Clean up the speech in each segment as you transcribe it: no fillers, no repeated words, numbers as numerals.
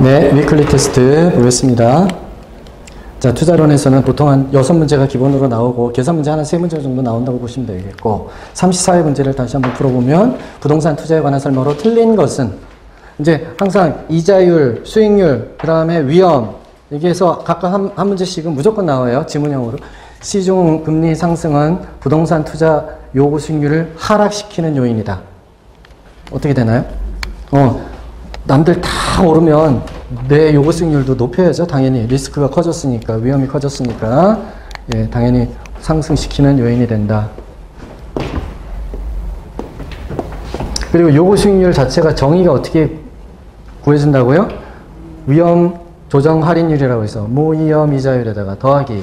네, 위클리 테스트 보겠습니다. 자, 투자론에서는 보통 한 6문제가 기본으로 나오고 계산 문제 한 3문제 정도 나온다고 보시면 되겠고 34회 문제를 다시 한번 풀어보면 부동산 투자에 관한 설명으로 틀린 것은 이제 항상 이자율, 수익률, 그 다음에 위험 여기에서 각각 한 문제씩은 무조건 나와요. 지문형으로. 시중 금리 상승은 부동산 투자 요구 수익률을 하락시키는 요인이다. 어떻게 되나요? 남들 다 오르면 내 요구 수익률도 높여야죠. 당연히 리스크가 커졌으니까, 위험이 커졌으니까, 예, 당연히 상승시키는 요인이 된다. 그리고 요구 수익률 자체가 정의가 어떻게 구해진다고요? 위험 조정 할인율이라고 해서 무위험 이자율에다가 더하기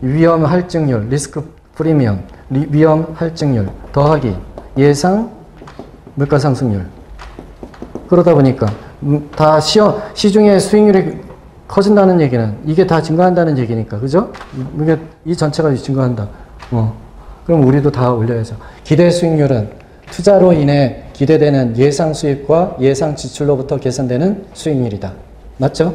위험 할증률, 리스크 프리미엄, 위험 할증률 더하기 예상 물가 상승률. 그러다 보니까 다 시중의 수익률이 커진다는 얘기는 이게 다 증가한다는 얘기니까, 그죠? 이게 이 전체가 증가한다. 그럼 우리도 다 올려야죠. 기대 수익률은 투자로 인해 기대되는 예상 수익과 예상 지출로부터 계산되는 수익률이다. 맞죠?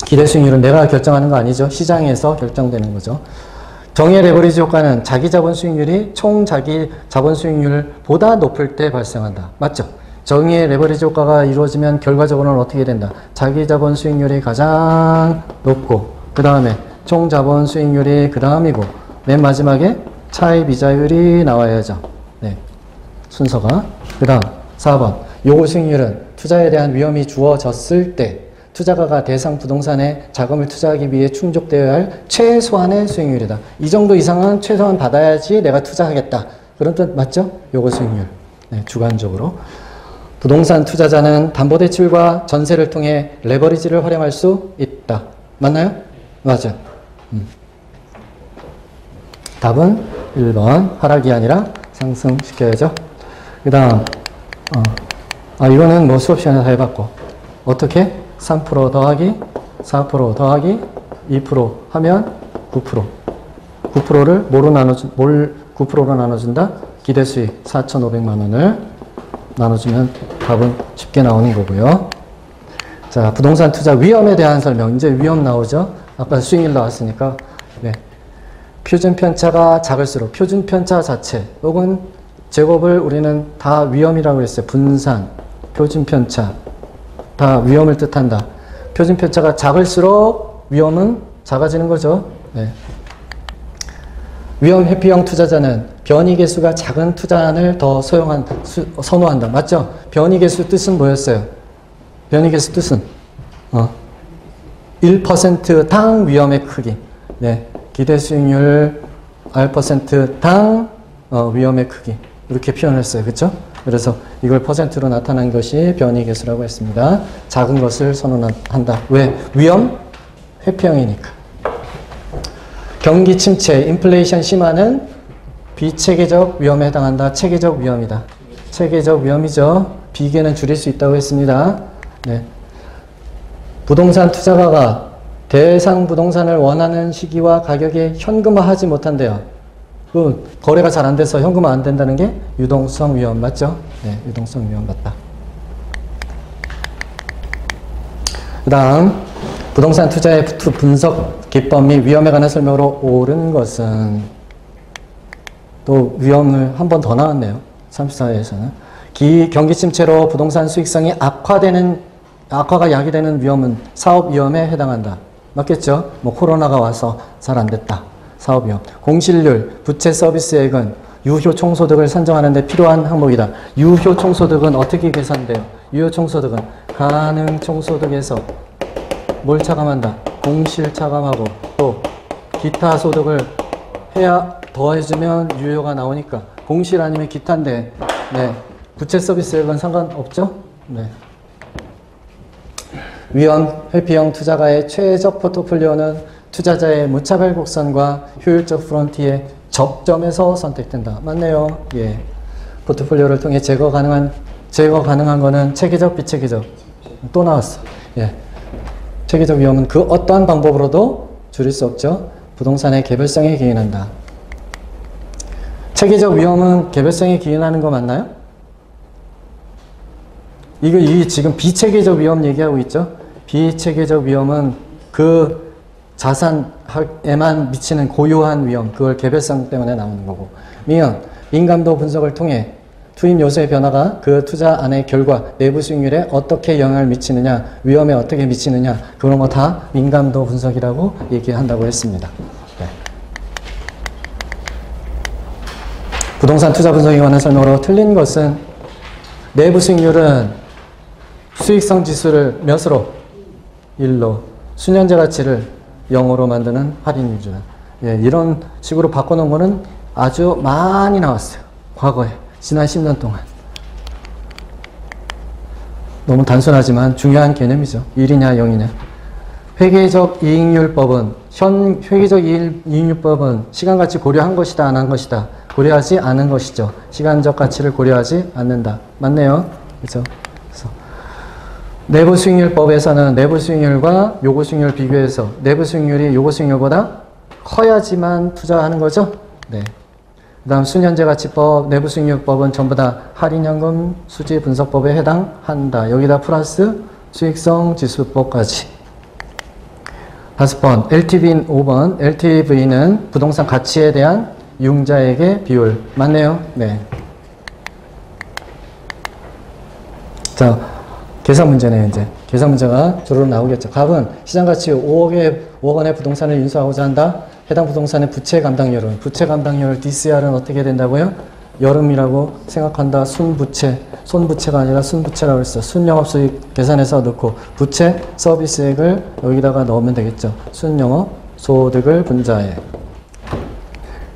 기대 수익률은 내가 결정하는 거 아니죠. 시장에서 결정되는 거죠. 정의 레버리지 효과는 자기 자본 수익률이 총 자기 자본 수익률보다 높을 때 발생한다. 맞죠? 정의 레버리지 효과가 이루어지면 결과적으로는 어떻게 된다? 자기 자본 수익률이 가장 높고 그 다음에 총 자본 수익률이 그 다음이고 맨 마지막에 차입 이자율이 나와야죠. 네, 순서가. 그 다음 4번 요구 수익률은 투자에 대한 위험이 주어졌을 때 투자가가 대상 부동산에 자금을 투자하기 위해 충족되어야 할 최소한의 수익률이다. 이 정도 이상은 최소한 받아야지 내가 투자하겠다. 그런 뜻 맞죠? 요구 수익률. 네, 주관적으로. 부동산 투자자는 담보대출과 전세를 통해 레버리지를 활용할 수 있다. 맞나요? 맞아. 답은 1번 하락이 아니라 상승시켜야죠. 그 다음 이거는 뭐 수업 시간에 다 해봤고 어떻게? 3% 더하기 4% 더하기 2% 하면 9%. 9%를 뭐로 9%로 나눠준다? 기대수익 4,500만 원을 나눠주면 답은 쉽게 나오는 거고요. 자, 부동산 투자 위험에 대한 설명. 이제 위험 나오죠? 아까 수익률 나왔으니까. 네. 표준 편차가 작을수록 표준 편차 자체 혹은 제곱을 우리는 다 위험이라고 했어요. 분산, 표준 편차. 다 위험을 뜻한다. 표준 편차가 작을수록 위험은 작아지는 거죠. 네. 위험 회피형 투자자는 변이 개수가 작은 투자안을 더 선호한다. 맞죠? 변이 개수 뜻은 뭐였어요? 변이 개수 뜻은 1%당 위험의 크기. 네. 기대 수익률 R%당 위험의 크기. 이렇게 표현했어요. 그렇죠? 그래서 이걸 퍼센트로 나타난 것이 변이 개수라고 했습니다. 작은 것을 선호한다. 왜? 위험? 회피형이니까. 경기 침체, 인플레이션 심화는 비체계적 위험에 해당한다. 체계적 위험이다. 체계적 위험이죠. 비계는 줄일 수 있다고 했습니다. 네. 부동산 투자가가 대상 부동산을 원하는 시기와 가격에 현금화하지 못한대요. 그 거래가 잘 안 돼서 현금화 안 된다는 게 유동성 위험 맞죠? 네, 유동성 위험 맞다. 그 다음 부동산 투자의 분석 기법 및 위험에 관한 설명으로 옳은 것은 또 위험을 한 번 더 나왔네요. 34회에서는 경기 침체로 부동산 수익성이 악화가 야기되는 위험은 사업 위험에 해당한다. 맞겠죠? 뭐 코로나가 와서 잘 안 됐다. 사업위험. 공실률, 부채 서비스액은 유효 총소득을 산정하는 데 필요한 항목이다. 유효 총소득은 어떻게 계산돼요? 유효 총소득은 가능 총소득에서 뭘 차감한다? 공실 차감하고 또 기타 소득을 해야 더해주면 유효가 나오니까 공실 아니면 기타인데 네. 부채 서비스액은 상관없죠? 네. 위험, 회피형 투자가의 최적 포트폴리오는 투자자의 무차별 곡선과 효율적 프론트의 접점에서 선택된다. 맞네요. 예. 포트폴리오를 통해 제거 가능한 거는 체계적, 비체계적. 또 나왔어. 예. 체계적 위험은 그 어떠한 방법으로도 줄일 수 없죠. 부동산의 개별성에 기인한다. 체계적 위험은 개별성에 기인하는 거 맞나요? 이 지금 비체계적 위험 얘기하고 있죠? 비체계적 위험은 그 자산에만 미치는 고유한 위험, 그걸 개별성 때문에 나오는 거고. 민감도 분석을 통해 투입 요소의 변화가 그 투자 안의 결과, 내부 수익률에 어떻게 영향을 미치느냐, 위험에 어떻게 미치느냐, 그런 거 다 민감도 분석이라고 얘기한다고 했습니다. 네. 부동산 투자 분석에 관한 설명으로 틀린 것은 내부 수익률은 수익성 지수를 몇으로? 1로, 수년제 가치를 0으로 만드는 할인 기준. 예, 이런 식으로 바꿔놓은 거는 아주 많이 나왔어요. 과거에. 지난 10년 동안. 너무 단순하지만 중요한 개념이죠. 1이냐 0이냐. 회계적 이익률법은 회계적 이익률법은 시간가치 고려한 것이다 안 한 것이다. 고려하지 않은 것이죠. 시간적 가치를 고려하지 않는다. 맞네요. 그렇죠? 그래서 내부 수익률법에서는 내부 수익률과 요구 수익률 비교해서 내부 수익률이 요구 수익률보다 커야지만 투자하는 거죠. 네. 그 다음 수년제 가치법, 내부 수익률법은 전부 다 할인연금 수지 분석법에 해당한다. 여기다 플러스 수익성 지수법까지. 5번, LTV는 5번. LTV는 부동산 가치에 대한 융자액의 비율. 맞네요? 네. 자, 계산 문제네요, 이제. 계산 문제가 주로 나오겠죠. 갑은 시장가치 5억 원의 부동산을 인수하고자 한다. 해당 부동산의 부채 감당률은, 부채 감당률 DCR은 어떻게 된다고요? 여름이라고 생각한다. 손부채가 아니라 순부채라고 했어. 순영업수익 계산해서 넣고, 부채 서비스액을 여기다가 넣으면 되겠죠. 순영업 소득을 분자해.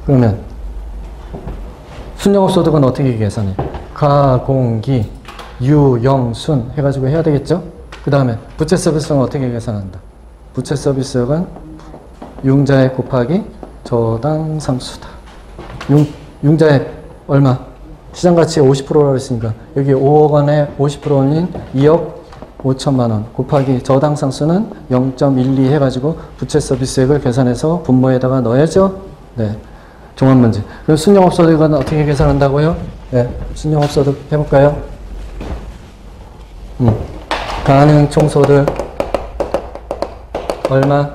그러면 순영업소득은 어떻게 계산해? 가공기, 유영순 해가지고 해야 되겠죠? 그 다음에 부채 서비스액은 어떻게 계산한다? 부채 서비스액은 융자액 곱하기 저당 상수다. 융자액 얼마? 시장가치의 50%라고 했으니까 여기 5억 원에 50%인 2억 5천만 원 곱하기 저당 상수는 0.12 해가지고 부채 서비스액을 계산해서 분모에다가 넣어야죠. 네. 종합문제. 그럼 순영업소득은 어떻게 계산한다고요? 네. 순영업소득 해볼까요? 가능총소득 얼마?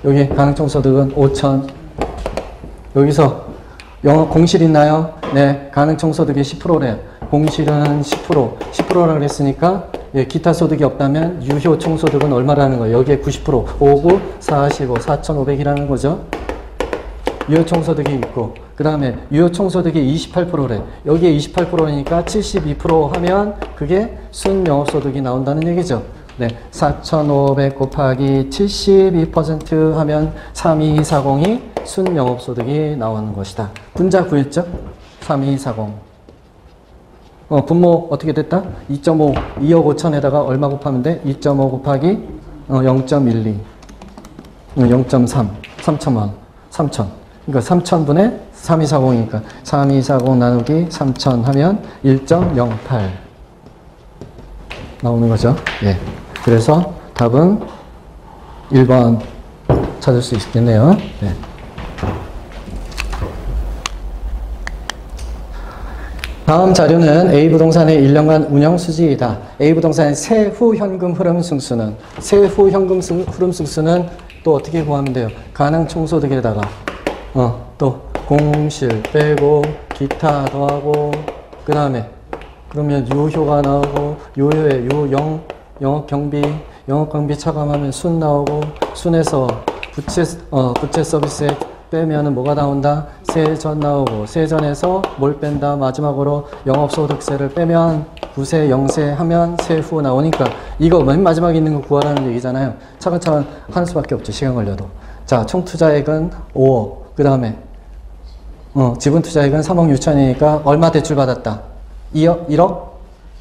여기 가능총소득은 5천. 여기서 영업 공실 있나요? 네. 가능총소득이 10%래. 공실은 10%라고 그랬으니까 예, 기타 소득이 없다면 유효 총소득은 얼마라는 거예요? 여기에 90%, 5구 45, 4,500이라는 거죠. 유효 총소득이 있고, 그 다음에 유효 총소득이 28%래. 여기에 28%니까 72% 하면 그게 순영업소득이 나온다는 얘기죠. 네, 4,500 곱하기 72% 하면 3240이 순영업소득이 나오는 것이다. 분자 구했죠? 3240. 분모 어떻게 됐다? 2.5, 2억 5천에다가 얼마 곱하면 돼? 2.5 곱하기 0.12, 0.3, 3천만, 3천. 그러니까 3천분의 3240이니까 3240 나누기 3천 하면 1.08 나오는 거죠. 예. 그래서 답은 1번 찾을 수 있겠네요. 네. 다음 자료는 A부동산의 1년간 운영 수지이다. A부동산의 세후 현금 흐름 승수는, 세후 현금 흐름 승수는 또 어떻게 구하면 돼요? 가능 총소득에다가 또 공실 빼고 기타 더하고 그 다음에 그러면 유효가 나오고 유효에 영업경비 차감하면 순 나오고 순에서 부채 서비스에 빼면은 뭐가 나온다? 세전 나오고 세전에서 뭘 뺀다? 마지막으로 영업소득세를 빼면 부세 영세 하면 세후 나오니까 이거 맨 마지막에 있는 거 구하라는 얘기잖아요. 차근차근 하는 수밖에 없죠. 시간 걸려도. 자, 총 투자액은 5억. 그 다음에 지분 투자액은 3억 6천이니까 얼마 대출 받았다? 1억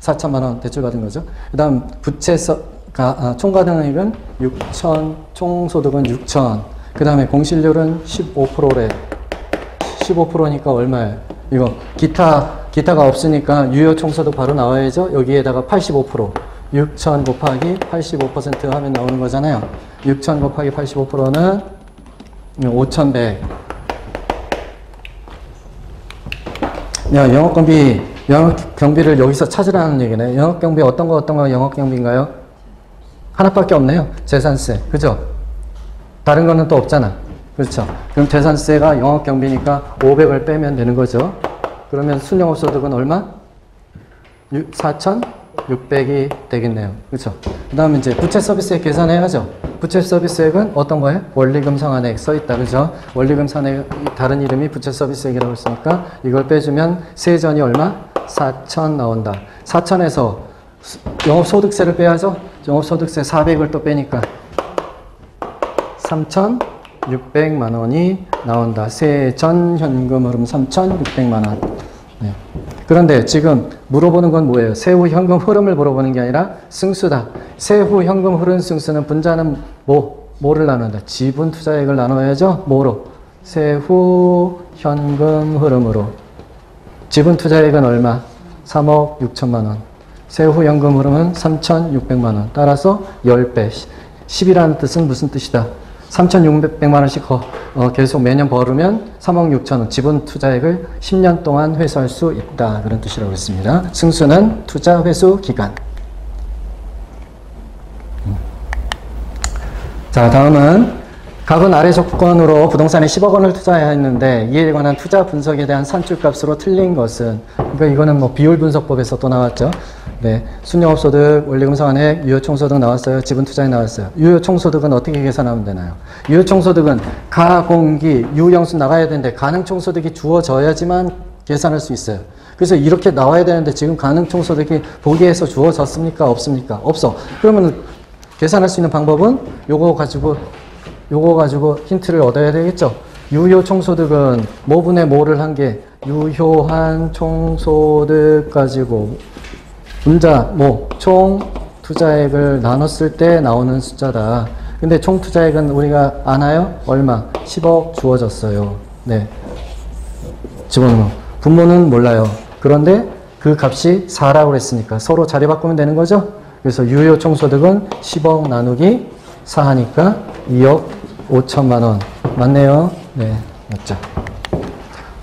4천만 원 대출 받은 거죠. 그 다음 부채 총가등액은 6천, 총소득은 6천. 그 다음에 공실률은 15%래. 15%니까 얼마예요? 이거 기타가 없으니까 유효 총소득 바로 나와야죠. 여기에다가 85%. 6천 곱하기 85% 하면 나오는 거잖아요. 6천 곱하기 85%는 5,100. 야, 영업경비 영업경비를 여기서 찾으라는 얘기네. 영업경비 어떤 거 영업경비인가요? 하나밖에 없네요. 재산세. 그죠? 다른 거는 또 없잖아. 그렇죠? 그럼 재산세가 영업경비니까 500을 빼면 되는 거죠. 그러면 순영업소득은 얼마? 4,600이 되겠네요. 그렇죠? 그 다음에 이제 부채서비스액 계산해야죠. 부채서비스액은 어떤 거예요? 원리금 상환액 써있다. 그죠? 원리금 상환액 다른 이름이 부채서비스액이라고 했으니까 이걸 빼주면 세전이 얼마? 4,000 나온다. 4,000에서 영업소득세를 빼야죠. 영업소득세 400을 또 빼니까 3,600만 원이 나온다. 세전 현금 흐름 3,600만 원. 네. 그런데 지금 물어보는 건 뭐예요? 세후 현금 흐름을 물어보는 게 아니라 승수다. 세후 현금 흐름 승수는 분자는 뭐를 나눈다? 지분 투자액을 나눠야죠. 뭐로? 세후 현금 흐름으로. 지분 투자액은 얼마? 3억 6천만 원. 세후 현금 흐름은 3,600만 원. 따라서 10배. 10이라는 뜻은 무슨 뜻이다? 3,600만 원씩 계속 매년 벌으면 3억 6천 원 지분 투자액을 10년 동안 회수할 수 있다. 그런 뜻이라고 했습니다. 승수는 투자 회수 기간. 자, 다음은 갑은 아래 조건으로 부동산에 10억 원을 투자해야 했는데 이에 관한 투자 분석에 대한 산출값으로 틀린 것은, 그러니까 이거는 뭐 비율 분석법에서 또 나왔죠. 네, 순영업소득, 원리금 상환액, 유효총소득 나왔어요. 지분 투자액 나왔어요. 유효총소득은 어떻게 계산하면 되나요? 유효총소득은 가공기, 유형수 나가야 되는데 가능총소득이 주어져야지만 계산할 수 있어요. 그래서 이렇게 나와야 되는데 지금 가능총소득이 보기에서 주어졌습니까? 없습니까? 없어. 그러면 계산할 수 있는 방법은 요거 가지고 힌트를 얻어야 되겠죠. 유효 총소득은 뭐분의 뭐를 한 게 유효한 총소득 가지고 분자 총 투자액을 나눴을 때 나오는 숫자다. 근데 총 투자액은 우리가 아나요? 얼마? 10억 주어졌어요. 네. 집어넣어. 분모는 몰라요. 그런데 그 값이 4라고 했으니까 서로 자리 바꾸면 되는 거죠. 그래서 유효 총소득은 10억 나누기 4하니까 2억 5천만 원. 맞네요. 네, 맞죠.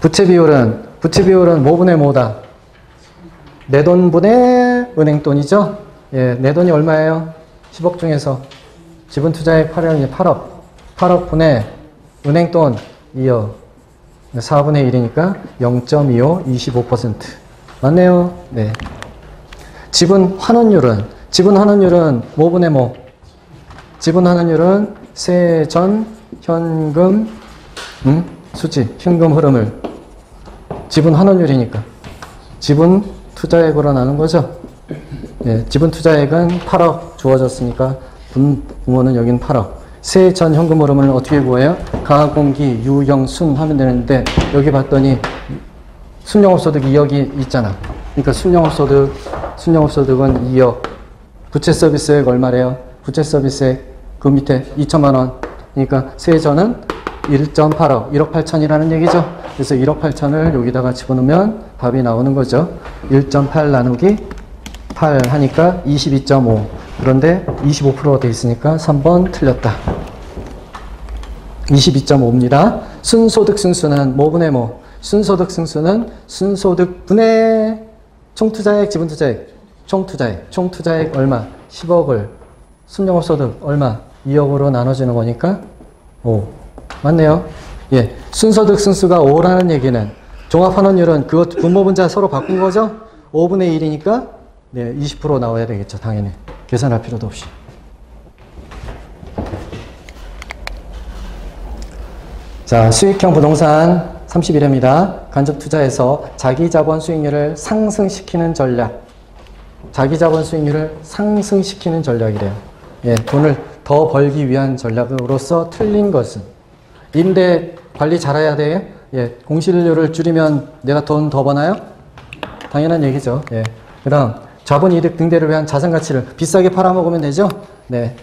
부채 비율은 뭐분의 뭐다? 내 돈분의 은행 돈이죠. 예, 내 돈이 얼마예요? 10억 중에서 지분 투자액 8억 분의 은행 돈 2억. 4분의 1이니까 0.25, 25%. 맞네요. 네. 지분 환원율은 뭐분의 뭐? 지분 환원율은 세전 현금 수지 현금 흐름을 지분 환원율이니까 지분 투자액으로 나눈 거죠. 예, 지분 투자액은 8억 주어졌으니까 분모는 여긴 8억. 세전 현금 흐름을 어떻게 구해요? 가공기 유형 순 하면 되는데 여기 봤더니 순영업소득 2억이 있잖아. 그러니까 순영업소득은 2억. 부채 서비스액 얼마래요? 부채 서비스액 그 밑에 2천만 원. 그러니까 세전은 1.8억, 1억 8천이라는 얘기죠. 그래서 1억 8천을 여기다가 집어넣으면 답이 나오는 거죠. 1.8 나누기 8 하니까 22.5. 그런데 25%가 돼 있으니까 3번 틀렸다. 22.5입니다. 순소득 승수는 뭐분의 뭐? 순소득 승수는 순소득 분의 총투자액, 지분투자액, 총투자액 얼마? 10억을 순영업소득 얼마? 2억으로 나눠지는 거니까 5. 맞네요. 예. 순소득 승수가 5라는 얘기는 종합환원율은 그것 분모분자 서로 바꾼 거죠? 5분의 1이니까 네, 20% 나와야 되겠죠. 당연히. 계산할 필요도 없이. 자, 수익형 부동산 31회입니다. 간접 투자에서 자기 자본 수익률을 상승시키는 전략. 자기 자본 수익률을 상승시키는 전략이래요. 예, 돈을 더 벌기 위한 전략으로서 틀린 것은 임대 관리 잘해야 돼요. 예, 공실료를 줄이면 내가 돈 더 버나요? 당연한 얘기죠. 예. 그다음 자본이득 등대를 위한 자산가치를 비싸게 팔아먹으면 되죠. 네.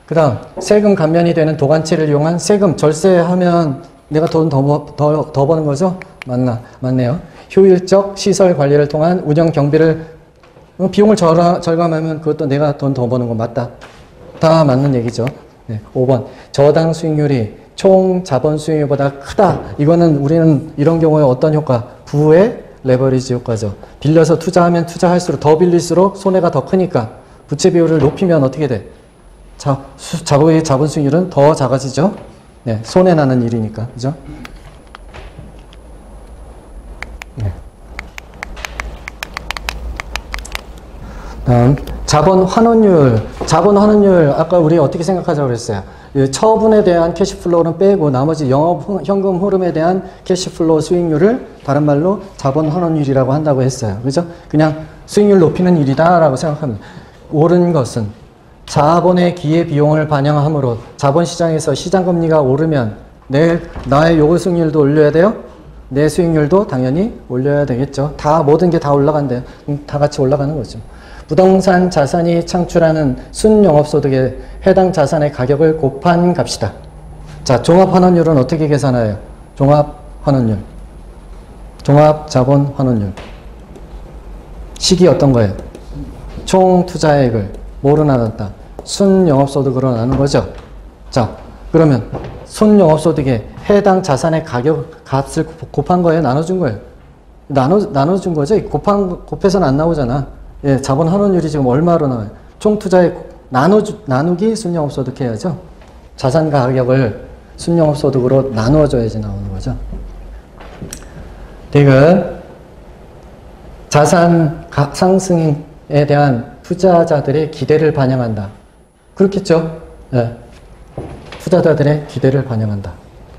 그다음 세금 감면이 되는 도관치를 이용한 세금 절세하면 내가 돈 더 버는 거죠. 맞네요. 효율적 시설 관리를 통한 운영 경비를 비용을 절감하면 그것도 내가 돈 더 버는 거 맞다. 다 맞는 얘기죠. 네. 5번 저당 수익률이 총 자본 수익률보다 크다. 이거는 우리는 이런 경우에 어떤 효과? 부의 레버리지 효과죠. 빌려서 투자하면 투자할수록 더 빌릴수록 손해가 더 크니까 부채 비율을 높이면 어떻게 돼? 자본의 자본 수익률은 더 작아지죠. 네, 손해 나는 일이니까, 그죠? 네. 다음 자본 환원율. 자본 환원율 아까 우리 어떻게 생각하자고 그랬어요? 처분에 대한 캐시플로우는 빼고 나머지 영업 현금 흐름에 대한 캐시플로우 수익률을 다른 말로 자본 환원율이라고 한다고 했어요. 그죠? 그냥 수익률 높이는 일이다라고 생각합니다. 옳은 것은 자본의 기회 비용을 반영함으로 자본시장에서 시장금리가 오르면 나의 요구 수익률도 올려야 돼요. 내 수익률도 당연히 올려야 되겠죠. 다 모든 게 다 올라간대요. 다 같이 올라가는 거죠. 부동산 자산이 창출하는 순영업소득에 해당 자산의 가격을 곱한 값이다. 자, 종합환원율은 어떻게 계산해요? 종합환원율. 종합자본환원율. 식이 어떤 거예요? 총 투자액을 뭐로 나눴다? 순영업소득으로 나눈 거죠. 자, 그러면 순영업소득에 해당 자산의 값을 곱한 거예요? 나눠준 거예요? 나눠준 거죠? 곱해서는 안 나오잖아. 예, 자본 환원율이 지금 얼마로 나와요? 총 투자액 나누기 순영업소득 해야죠. 자산 가격을 순영업소득으로 나누어줘야지 나오는 거죠. 디귿 자산 상승에 대한 투자자들의 기대를 반영한다. 그렇겠죠? 예. 투자자들의 기대를 반영한다.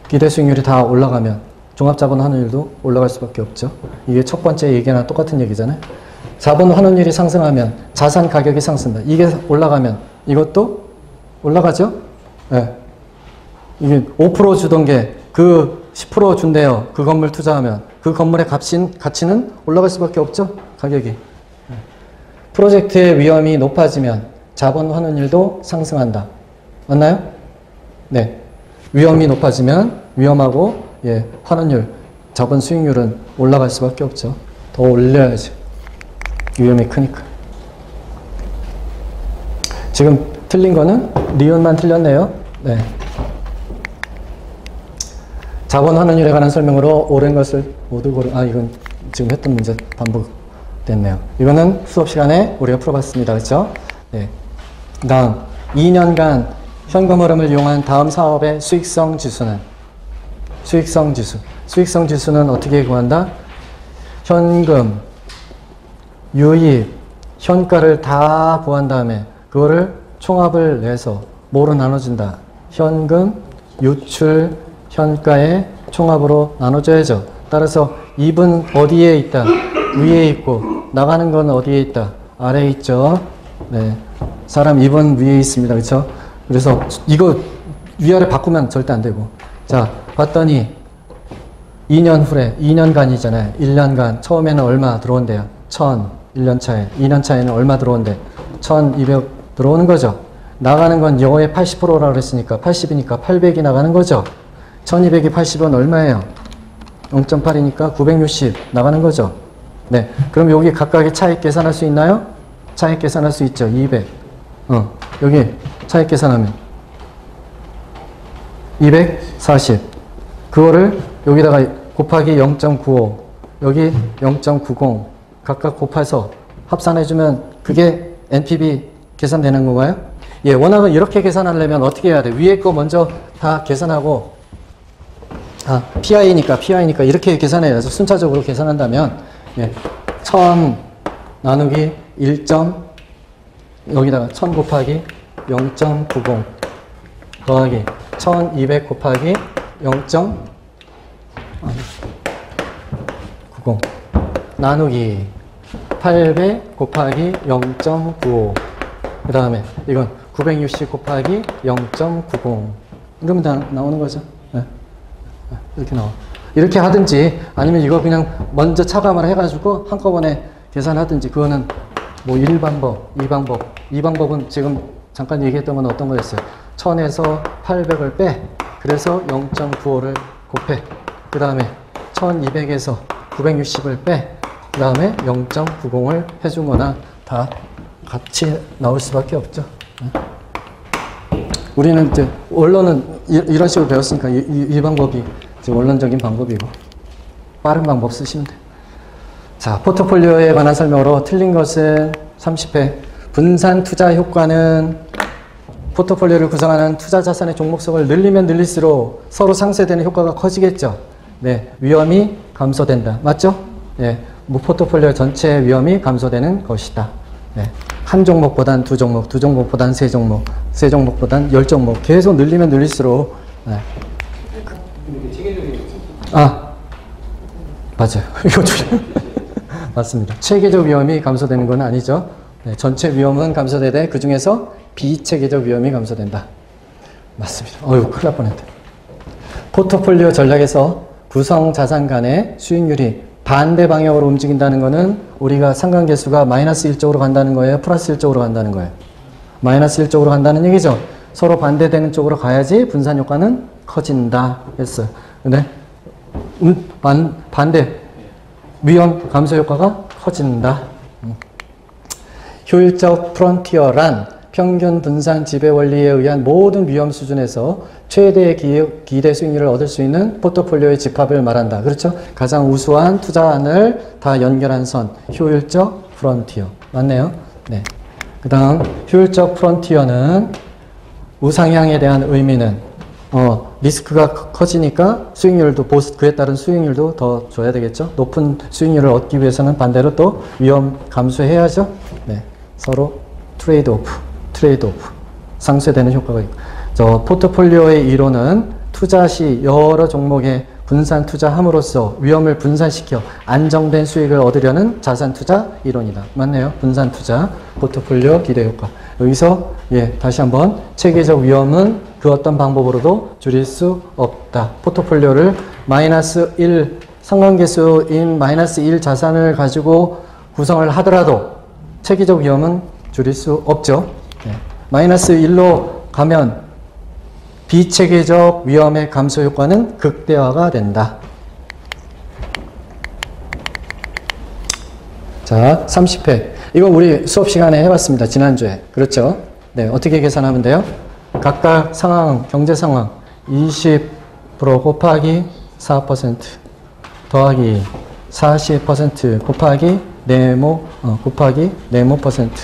기대 수익률이 다 올라가면 종합자본 환원율도 올라갈 수밖에 없죠. 이게 첫 번째 얘기랑 똑같은 얘기잖아요. 자본 환원율이 상승하면 자산 가격이 상승한다. 이게 올라가면 이것도 올라가죠? 예. 이게 5% 주던 게 그 10% 준대요. 그 건물 투자하면 그 건물의 가치는 올라갈 수밖에 없죠? 가격이. 프로젝트의 위험이 높아지면 자본 환원율도 상승한다. 맞나요? 네. 위험이 높아지면 위험하고 예, 환원율, 자본 수익률은 올라갈 수밖에 없죠. 더 올려야지. 위험이 크니까. 지금 틀린 거는 리온만 틀렸네요. 네. 자본 환원율에 관한 설명으로 옳은 것을 모두 고르. 이건 지금 했던 문제 반복됐네요. 이거는 수업 시간에 우리가 풀어봤습니다. 그렇죠? 네. 다음 2년간 현금 흐름을 이용한 다음 사업의 수익성 지수는 수익성 지수는 어떻게 구한다? 현금, 유입, 현가를 다 구한 다음에 그거를 총합을 내서 뭐로 나눠준다? 현금, 유출, 현가의 총합으로 나눠줘야죠. 따라서 입은 어디에 있다? 위에 있고 나가는 건 어디에 있다? 아래에 있죠. 네, 사람 입은 위에 있습니다. 그렇죠? 그래서 이거 위아래 바꾸면 절대 안 되고. 자, 봤더니 2년 후에 2년간이잖아요. 1년간 처음에는 얼마 들어온대요? 1000. 1년 차에. 2년 차에는 얼마 들어온대? 1200 들어오는 거죠. 나가는 건 영어에 80%라고 그랬으니까 80이니까 800이 나가는 거죠. 1200이 80은 얼마예요? 0.8이니까 960 나가는 거죠. 네. 그럼 여기 각각의 차익 계산할 수 있나요? 차익 계산할 수 있죠. 200. 여기 차익 계산하면 240. 그거를 여기다가 곱하기 0.95. 여기 0.90. 각각 곱해서 합산해주면 그게 NPV 계산되는 건가요? 예, 원학은 이렇게 계산하려면 어떻게 해야 돼? 위에 거 먼저 다 계산하고 PI니까 이렇게 계산해야죠. 순차적으로 계산한다면 예, 1000 나누기 1. 여기다가 1000 곱하기 0.90 더하기 1200 곱하기 0.90 나누기 800 곱하기 0.95 그 다음에 이건 960 곱하기 0.90 이러면 다 나오는 거죠. 네. 이렇게 나와. 이렇게 하든지 아니면 이거 그냥 먼저 차감을 해가지고 한꺼번에 계산하든지 그거는 뭐 1방법, 2방법. 2방법은 지금 잠깐 얘기했던 건 어떤 거였어요? 1000에서 800을 빼. 그래서 0.95를 곱해. 그 다음에 1200에서 960을 빼. 그 다음에 0.90을 해준 거나 다 같이 나올 수밖에 없죠. 우리는 이제 원론은 이런 식으로 배웠으니까 이 방법이 이제 원론적인 방법이고 빠른 방법 쓰시면 돼요. 자, 포트폴리오에 관한 설명으로 틀린 것은 30회. 분산 투자 효과는 포트폴리오를 구성하는 투자 자산의 종목성을 늘리면 늘릴수록 서로 상쇄되는 효과가 커지겠죠. 네, 위험이 감소된다. 맞죠? 네, 포트폴리오 전체의 위험이 감소되는 것이다. 네, 한 종목보단 두 종목, 두 종목보단 세 종목, 세 종목보단 10종목 계속 늘리면 늘릴수록 네. 아, 맞아요. 이거 맞습니다. 체계적 위험이 감소되는 건 아니죠. 네, 전체 위험은 감소되되 그 중에서 비체계적 위험이 감소된다. 맞습니다. 어휴, 큰일 날 뻔했다. 포트폴리오 전략에서 구성 자산 간의 수익률이 반대 방향으로 움직인다는 것은 우리가 상관계수가 마이너스 1쪽으로 간다는 거예요? 플러스 1쪽으로 간다는 거예요? 마이너스 1쪽으로 간다는 얘기죠. 서로 반대되는 쪽으로 가야지 분산 효과는 커진다 했어요. 근데 반대 위험 감소 효과가 커진다. 효율적 프론티어란 평균 분산 지배 원리에 의한 모든 위험 수준에서 최대의 기대 수익률을 얻을 수 있는 포트폴리오의 집합을 말한다. 그렇죠? 가장 우수한 투자안을 다 연결한 선, 효율적 프론티어. 맞네요. 네. 그 다음 효율적 프론티어는 우상향에 대한 의미는 리스크가 커지니까 수익률도 그에 따른 수익률도 더 줘야 되겠죠. 높은 수익률을 얻기 위해서는 반대로 또 위험 감수해야죠. 네. 서로 트레이드오프 상쇄되는 효과가 있고, 저 포트폴리오의 이론은 투자 시 여러 종목에 분산 투자함으로써 위험을 분산시켜 안정된 수익을 얻으려는 자산 투자 이론이다. 맞네요. 분산 투자, 포트폴리오 기대 효과. 여기서 다시 한번 체계적 위험은 그 어떤 방법으로도 줄일 수 없다. 포트폴리오를 마이너스 1 상관계수인 마이너스 1 자산을 가지고 구성을 하더라도 체계적 위험은 줄일 수 없죠. 마이너스 1로 가면 비체계적 위험의 감소 효과는 극대화가 된다. 자, 30회. 이거 우리 수업 시간에 해봤습니다. 지난주에. 그렇죠? 네, 어떻게 계산하면 돼요? 각각 상황, 경제 상황 20% 곱하기 4% 더하기 40% 곱하기 네모 곱하기 네모 퍼센트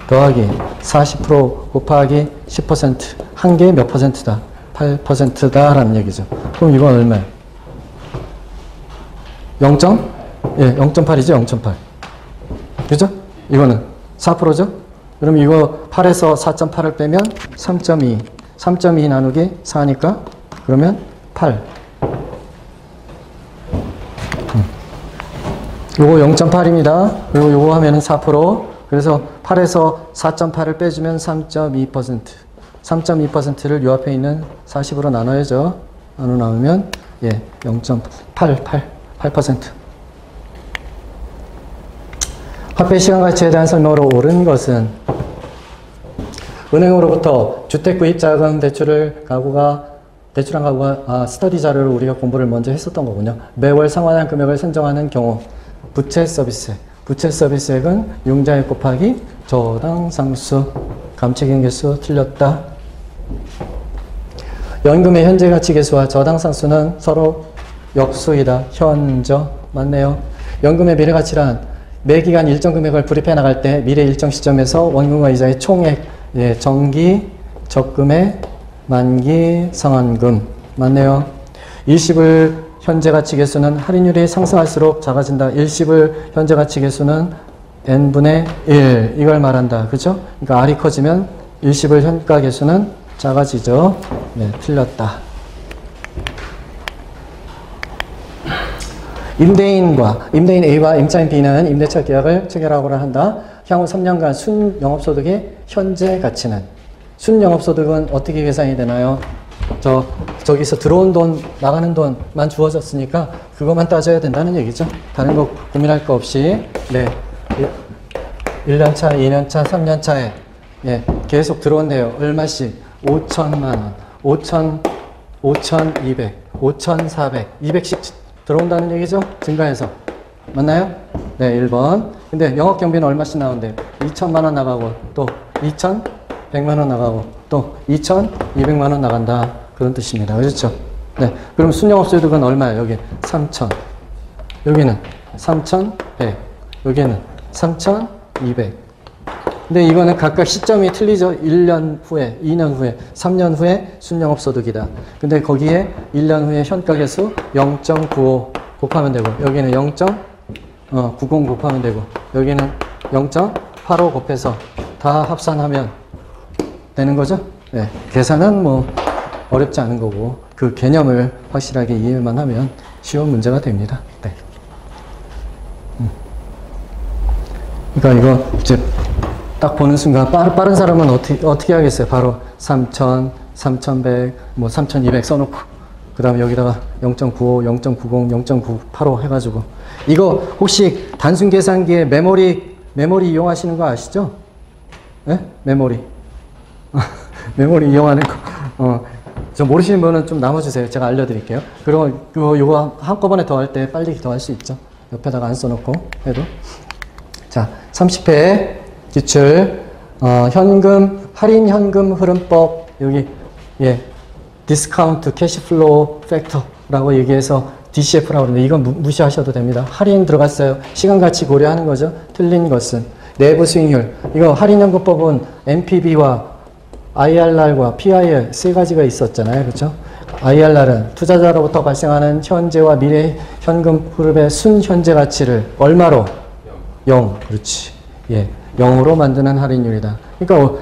더하기 40% 곱하기 10% 한 개 몇 퍼센트다? 8%다 라는 얘기죠. 그럼 이건 얼마예요? 0.8이죠. 0.8. 그죠? 이거는 4%죠? 그럼 이거 8에서 4.8을 빼면 3.2. 3.2 나누기 4니까 그러면 8. 요거 0.8입니다. 그리고 요거 하면은 4%. 그래서 8에서 4.8을 빼주면 3.2%. 3.2%를 요 앞에 있는 40으로 나눠야죠. 나누면 0.8%. 화폐 시간 가치에 대한 설명으로 옳은 것은 은행으로부터 주택 구입 자금 대출한 가구가 스터디 자료를 우리가 공부를 먼저 했었던 거군요. 매월 상환한 금액을 산정하는 경우 부채 서비스액은 융자액 곱하기 저당 상수 감채긴 개수 틀렸다. 연금의 현재 가치 개수와 저당 상수는 서로 역수이다. 현저 맞네요. 연금의 미래 가치란 매 기간 일정 금액을 불입해 나갈 때 미래 일정 시점에서 원금과 이자의 총액 정기 적금의 만기 상환금 맞네요. 일시불 현재 가치 개수는 할인율이 상승할수록 작아진다. 일시불 현재 가치 개수는 n분의 1 이걸 말한다. 그죠? 그러니까 R이 커지면 일시불 현가 개수는 작아지죠. 네, 틀렸다. 임대인 A와 임차인 B는 임대차 계약을 체결하고자 한다. 향후 3년간 순영업소득의 현재 가치는 순영업소득은 어떻게 계산이 되나요? 저기서 들어온 돈, 나가는 돈만 주어졌으니까 그것만 따져야 된다는 얘기죠. 다른 거 고민할 거 없이. 네. 1년차, 2년차, 3년차에 계속 들어온대요. 얼마씩? 5천만 원, 5,200, 5,400, 200씩 들어온다는 얘기죠. 증가해서. 맞나요? 네, 1번. 근데 영업경비는 얼마씩 나온대요? 2천만 원 나가고 또 2,100만 원 나가고 또 2,200만 원 나간다. 그런 뜻입니다. 그렇죠? 네. 그럼 순영업소득은 얼마예요? 여기 3천. 여기는 3,100. 여기는 3,200. 근데 이거는 각각 시점이 틀리죠. 1년 후에, 2년 후에, 3년 후에 순영업소득이다. 근데 거기에 1년 후에 현가계수 0.95 곱하면 되고, 여기는 0.90 곱하면 되고, 여기는 0.85 곱해서 다 합산하면 되는 거죠. 네. 계산은 뭐 어렵지 않은 거고, 그 개념을 확실하게 이해만 하면 쉬운 문제가 됩니다. 네. 그러니까 이거 이제 딱 보는 순간 빠른 사람은 어떻게 하겠어요? 바로 3,000, 3,100, 뭐 3,200 써놓고 그 다음에 여기다가 0.95, 0.90, 0.985 해가지고 이거 혹시 단순 계산기에 메모리 이용하시는 거 아시죠? 네? 메모리 메모리 이용하는 거 저 모르시는 분은 좀 남아주세요. 제가 알려드릴게요. 그리고 이거 한꺼번에 더할 때 빨리 더할 수 있죠. 옆에다가 안 써놓고 해도. 자, 30회 기출 할인 현금 흐름법 여기 디스카운트 캐시플로우 팩터라고 얘기해서 DCF라고 하는데 이건 무시하셔도 됩니다. 할인 들어갔어요. 시간 가치 고려하는 거죠. 틀린 것은 내부 수익률. 이거 할인 현금법은 NPV와 IRR과 PIR 세 가지가 있었잖아요. 그렇죠? IRR은 투자자로부터 발생하는 현재와 미래 현금 흐름의 순현재 가치를 얼마로? 0. 그렇지. 예. 0으로 만드는 할인율이다. 그러니까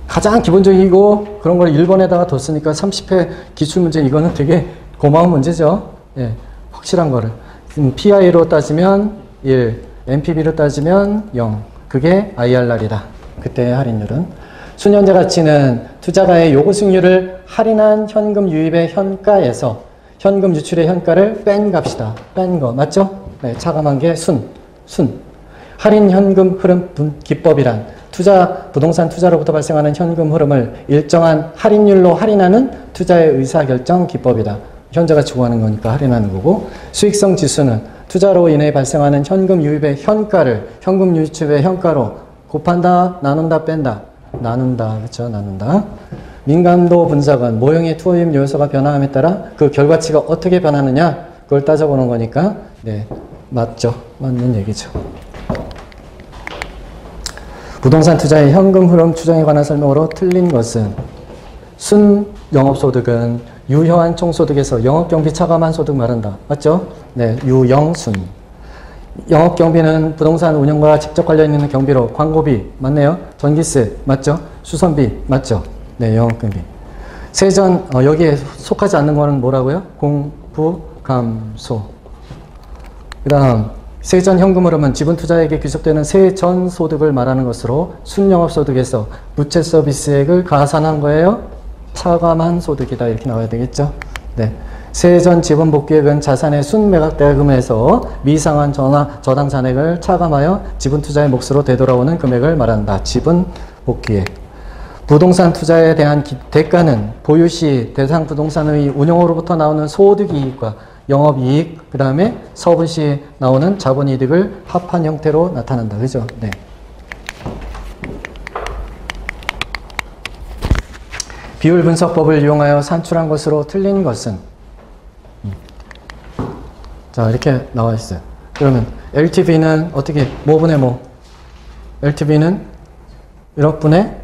가장 기본적이고 그런 걸 1번에다가 뒀으니까 30회 기출문제 이거는 되게 고마운 문제죠. 예. 확실한 거를. PI로 따지면 1, NPV로 따지면 0. 그게 IRR이다. 그때의 할인율은. 순현재 가치는 투자가의 요구 수익률을 할인한 현금 유입의 현가에서 현금 유출의 현가를 뺀 값이다. 뺀 거. 맞죠? 네. 차감한 게 순. 할인 현금 흐름 기법이란 부동산 투자로부터 발생하는 현금 흐름을 일정한 할인율로 할인하는 투자의 의사결정 기법이다. 현재가 추구하는 거니까 할인하는 거고, 수익성 지수는 투자로 인해 발생하는 현금 유입의 현가를 현금 유출의 현가로 곱한다, 나눈다, 뺀다. 나눈다. 그렇죠? 나눈다. 민감도 분석은 모형의 투입 요소가 변화함에 따라 그 결과치가 어떻게 변하느냐 그걸 따져보는 거니까 네, 맞죠. 맞는 얘기죠. 부동산 투자의 현금 흐름 추정에 관한 설명으로 틀린 것은 순 영업소득은 유효한 총소득에서 영업경비 차감한 소득 말한다. 맞죠? 네, 유영순. 영업경비는 부동산 운영과 직접 관련 있는 경비로 광고비 맞네요. 전기세 맞죠? 수선비 맞죠? 네, 영업경비. 세전 여기에 속하지 않는 거는 뭐라고요? 공부감소. 그 다음 세전 현금 흐름은 지분 투자액에 귀속되는 세전 소득을 말하는 것으로 순영업소득에서 부채 서비스액을 가산한 거예요. 차감한 소득이다. 이렇게 나와야 되겠죠. 네. 세전 지분 복귀액은 자산의 순매각 대금에서 미상환 저당 잔액을 차감하여 지분 투자의 몫으로 되돌아오는 금액을 말한다. 지분 복귀액. 부동산 투자에 대한 대가는 보유 시 대상 부동산의 운용으로부터 나오는 소득이익과 영업이익, 그 다음에 서분 시 나오는 자본이득을 합한 형태로 나타난다. 그죠? 네. 비율 분석법을 이용하여 산출한 것으로 틀린 것은 자, 이렇게 나와 있어요. 그러면 LTV는 어떻게, 뭐분의 뭐? LTV는 1억 분의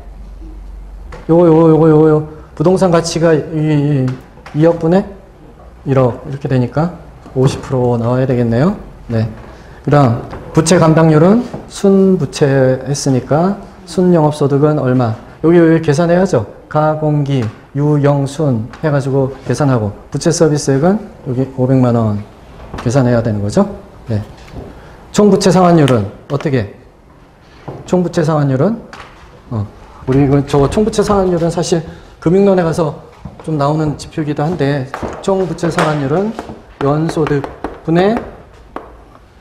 요거 부동산 가치가 2억 분의 1억 이렇게 되니까 50% 나와야 되겠네요. 네. 그 다음 부채 감당률은 순부채 했으니까 순영업소득은 얼마? 여기 계산해야죠. 가공기 유영순 해가지고 계산하고 부채 서비스액은 여기 500만 원 계산해야 되는 거죠. 네. 총부채 상환율은 어떻게? 총부채 상환율은 우리 저거 총부채 상환율은 사실 금융론에 가서 좀 나오는 지표이기도 한데 총부채 상환율은 연소득 분의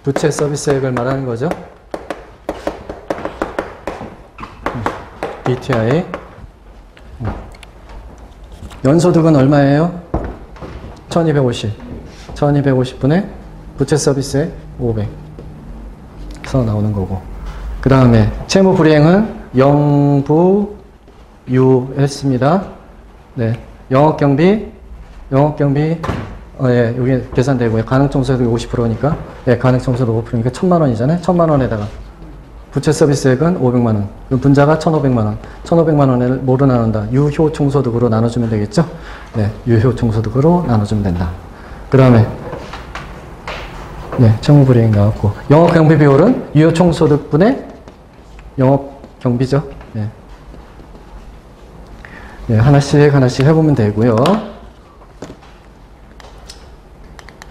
부채 서비스액을 말하는 거죠. DTI. 연소득은 얼마예요? 1250. 1250분의 부채 서비스액 500에서 나오는 거고, 그 다음에 채무 불이행은 영부유했습니다. 네, 영업경비 예, 여기 계산되고요. 가능청소득이 50%니까, 예, 가능청소득 5%니까 1,000만 원이잖아요. 1,000만 원에다가 부채 서비스액은 500만 원. 그럼 분자가 1,500만 원. 1,500만 원을 뭐로 나눈다? 유효 총소득으로 나눠주면 되겠죠? 네, 유효 총소득으로 나눠주면 된다. 그 다음에, 네, 채무불이익 나왔고, 영업경비 비율은 유효 총소득분의 영업경비죠. 네. 네, 하나씩 해보면 되고요.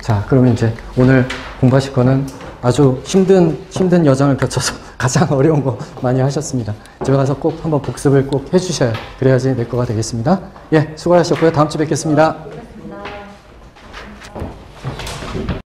자, 그러면 이제 오늘 공부하실 거는 아주 힘든 여정을 거쳐서 가장 어려운 거 많이 하셨습니다. 집에 가서 꼭 한번 복습을 꼭 해주셔야 그래야지 내 거가 되겠습니다. 예, 수고하셨고요. 다음 주에 뵙겠습니다.